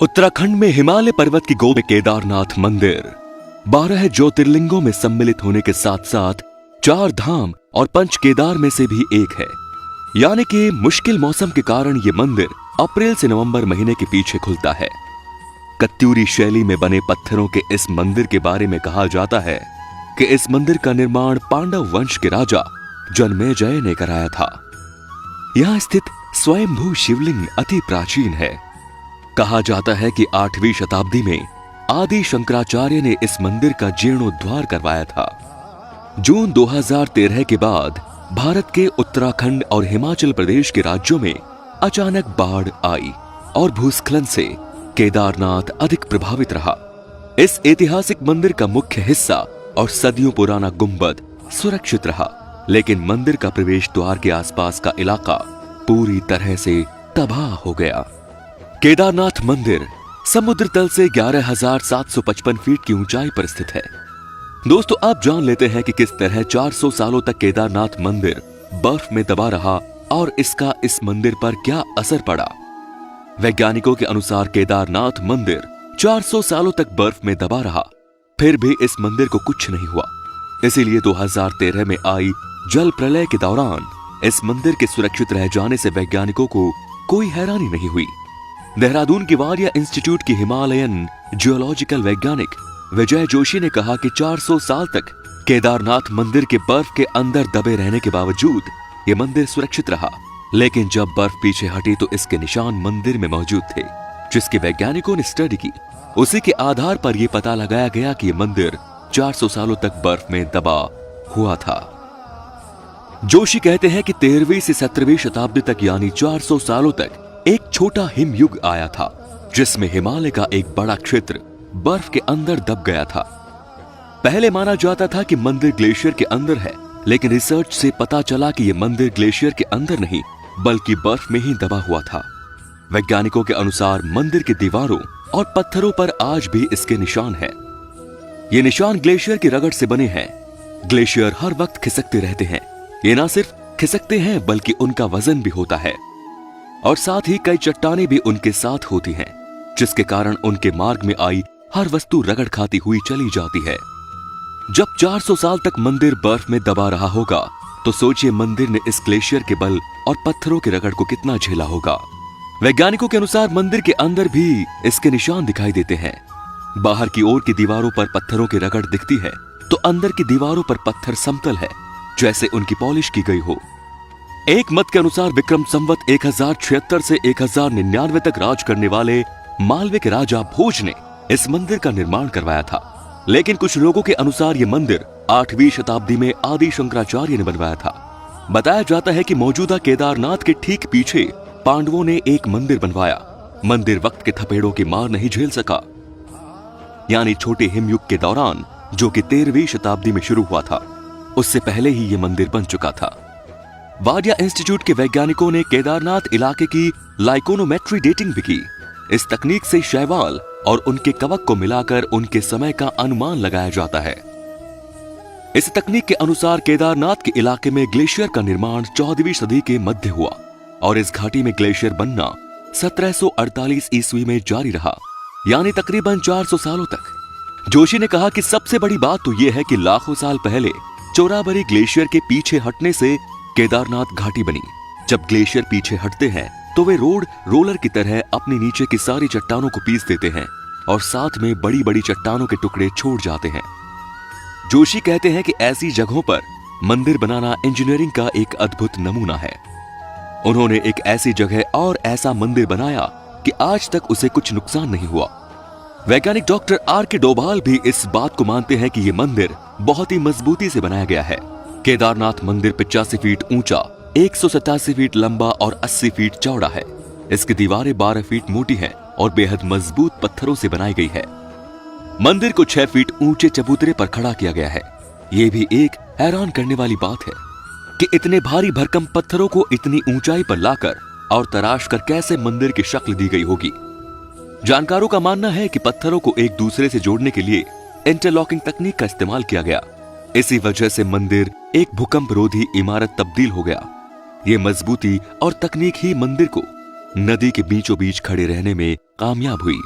उत्तराखंड में हिमालय पर्वत की गोद में केदारनाथ मंदिर 12 ज्योतिर्लिंगों में सम्मिलित होने के साथ साथ 4 धाम और पंच केदार में से भी एक है। यानी कि मुश्किल मौसम के कारण ये मंदिर अप्रैल से नवंबर महीने के पीछे खुलता है। कत्यूरी शैली में बने पत्थरों के इस मंदिर के बारे में कहा जाता है कि इस मंदिर का निर्माण पांडव वंश के राजा जन्मेजय ने कराया था। यहां स्थित स्वयंभू शिवलिंग अति प्राचीन है। कहा जाता है कि 8वीं शताब्दी में आदि शंकराचार्य ने इस मंदिर का जीर्णोद्धार करवाया था। जून 2013 के बाद भारत के उत्तराखंड और हिमाचल प्रदेश के राज्यों में अचानक बाढ़ आई और भूस्खलन से केदारनाथ अधिक प्रभावित रहा। इस ऐतिहासिक मंदिर का मुख्य हिस्सा और सदियों पुराना गुंबद सुरक्षित रहा, लेकिन मंदिर का प्रवेश द्वार के आसपास का इलाका पूरी तरह से तबाह हो गया। केदारनाथ मंदिर समुद्र तल से 11,755 फीट की ऊंचाई पर स्थित है। दोस्तों, आप जान लेते हैं कि किस तरह 400 सालों तक केदारनाथ मंदिर बर्फ में दबा रहा और इसका इस मंदिर पर क्या असर पड़ा। वैज्ञानिकों के अनुसार केदारनाथ मंदिर 400 सालों तक बर्फ में दबा रहा, फिर भी इस मंदिर को कुछ नहीं हुआ। इसीलिए 2013 में आई जल प्रलय के दौरान इस मंदिर के सुरक्षित रह जाने से वैज्ञानिकों को कोई हैरानी नहीं हुई। देहरादून की वाडिया इंस्टीट्यूट की हिमालयन जियोलॉजिकल वैज्ञानिक विजय जोशी ने कहा कि 400 साल तक केदारनाथ मंदिर के बर्फ के अंदर दबे रहने के बावजूद ये मंदिर सुरक्षित रहा, लेकिन जब बर्फ पीछे हटी तो इसके निशान मंदिर में मौजूद थे, जिसके वैज्ञानिकों ने स्टडी की। उसी के आधार पर यह पता लगाया गया कि यह मंदिर 400 सालों तक बर्फ में दबा हुआ था। जोशी कहते हैं कि 13वीं से 17वीं शताब्दी तक यानी 400 सालों तक एक छोटा हिमयुग आया था, जिसमें हिमालय का एक बड़ा क्षेत्र बर्फ के अंदर दब गया था। पहले माना जाता था कि मंदिर ग्लेशियर के अंदर है, लेकिन रिसर्च से पता चला कि यह मंदिर ग्लेशियर के अंदर नहीं बल्कि बर्फ में ही दबा हुआ था। वैज्ञानिकों के अनुसार मंदिर की दीवारों और पत्थरों पर आज भी इसके निशान हैं। ये निशान ग्लेशियर की रगड़ से बने हैं। ग्लेशियर हर वक्त खिसकते रहते हैं। ये ना सिर्फ खिसकते हैं बल्कि उनका वजन भी होता है और साथ ही कई चट्टानें भी उनके साथ होती हैं, जिसके कारण उनके मार्ग में आई हर वस्तु रगड़ खाती हुई चली जाती है। जब 400 साल तक मंदिर बर्फ में दबा रहा होगा तो सोचिए मंदिर ने इस ग्लेशियर के बल और पत्थरों के रगड़ को कितना झेला होगा। वैज्ञानिकों के अनुसार मंदिर के अंदर भी इसके निशान दिखाई देते हैं। बाहर की ओर की दीवारों पर पत्थरों की रगड़ दिखती है तो अंदर की दीवारों पर पत्थर समतल है, जैसे उनकी पॉलिश की गई हो। एक मत के अनुसार विक्रम संवत 1076 से 1099 तक राज करने वाले मालवे के राजा भोज ने इस मंदिर का निर्माण करवाया था, लेकिन कुछ लोगों के अनुसार यह मंदिर 8वीं शताब्दी में आदि शंकराचार्य ने बनवाया था। बताया जाता है कि मौजूदा केदारनाथ के ठीक पीछे पांडवों ने एक मंदिर बनवाया। मंदिर वक्त के थपेड़ों की मार नहीं झेल सका, यानी छोटे हिमयुग के दौरान, जो कि 13वीं शताब्दी में शुरू हुआ था, उससे पहले ही यह मंदिर बन चुका था। वाडिया इंस्टीट्यूट के वैज्ञानिकों ने केदारनाथ इलाके की लाइकोनोमेट्री डेटिंग भी की। इस तकनीक से शैवाल और उनके कवक को मिलाकर उनके समय का अनुमान लगाया जाता है। इस तकनीक के अनुसार केदारनाथ के इलाके में ग्लेशियर का निर्माण 14वीं सदी के मध्य हुआ और इस घाटी में ग्लेशियर बनना 1748 ईस्वी में जारी रहा, यानी तकरीबन 400 सालों तक। जोशी ने कहा कि सबसे बड़ी बात तो यह है कि लाखों साल पहले चोराबरी ग्लेशियर के पीछे हटने से केदारनाथ घाटी बनी। जब ग्लेशियर पीछे हटते हैं तो वे रोलर की तरह अपने नीचे की सारी चट्टानों को पीस देते हैं और साथ में बड़ी बड़ी चट्टानों के टुकड़े छोड़ जाते हैं। जोशी कहते हैं कि ऐसी जगहों पर मंदिर बनाना इंजीनियरिंग का एक अद्भुत नमूना है। उन्होंने एक ऐसी जगह और ऐसा मंदिर बनाया कि आज तक उसे कुछ नुकसान नहीं हुआ। वैज्ञानिक डॉक्टर R.K. डोभाल भी इस बात को मानते हैं कि यह मंदिर बहुत ही मजबूती से बनाया गया है। केदारनाथ मंदिर 85 फीट ऊंचा, 187 फीट लंबा और 80 फीट चौड़ा है। इसकी दीवारें 12 फीट मोटी हैं और बेहद मजबूत पत्थरों से बनाई गई है। मंदिर को 6 फीट ऊंचे चबूतरे पर खड़ा किया गया है। यह भी एक हैरान करने वाली बात है कि इतने भारी भरकम पत्थरों को इतनी ऊंचाई पर लाकर और तराश कर कैसे मंदिर की शक्ल दी गई होगी। जानकारों का मानना है कि पत्थरों को एक दूसरे से जोड़ने के लिए इंटरलॉकिंग तकनीक का इस्तेमाल किया गया। इसी वजह से मंदिर एक भूकंप रोधी इमारत तब्दील हो गया। ये मजबूती और तकनीक ही मंदिर को नदी के बीचों बीच खड़े रहने में कामयाब हुई।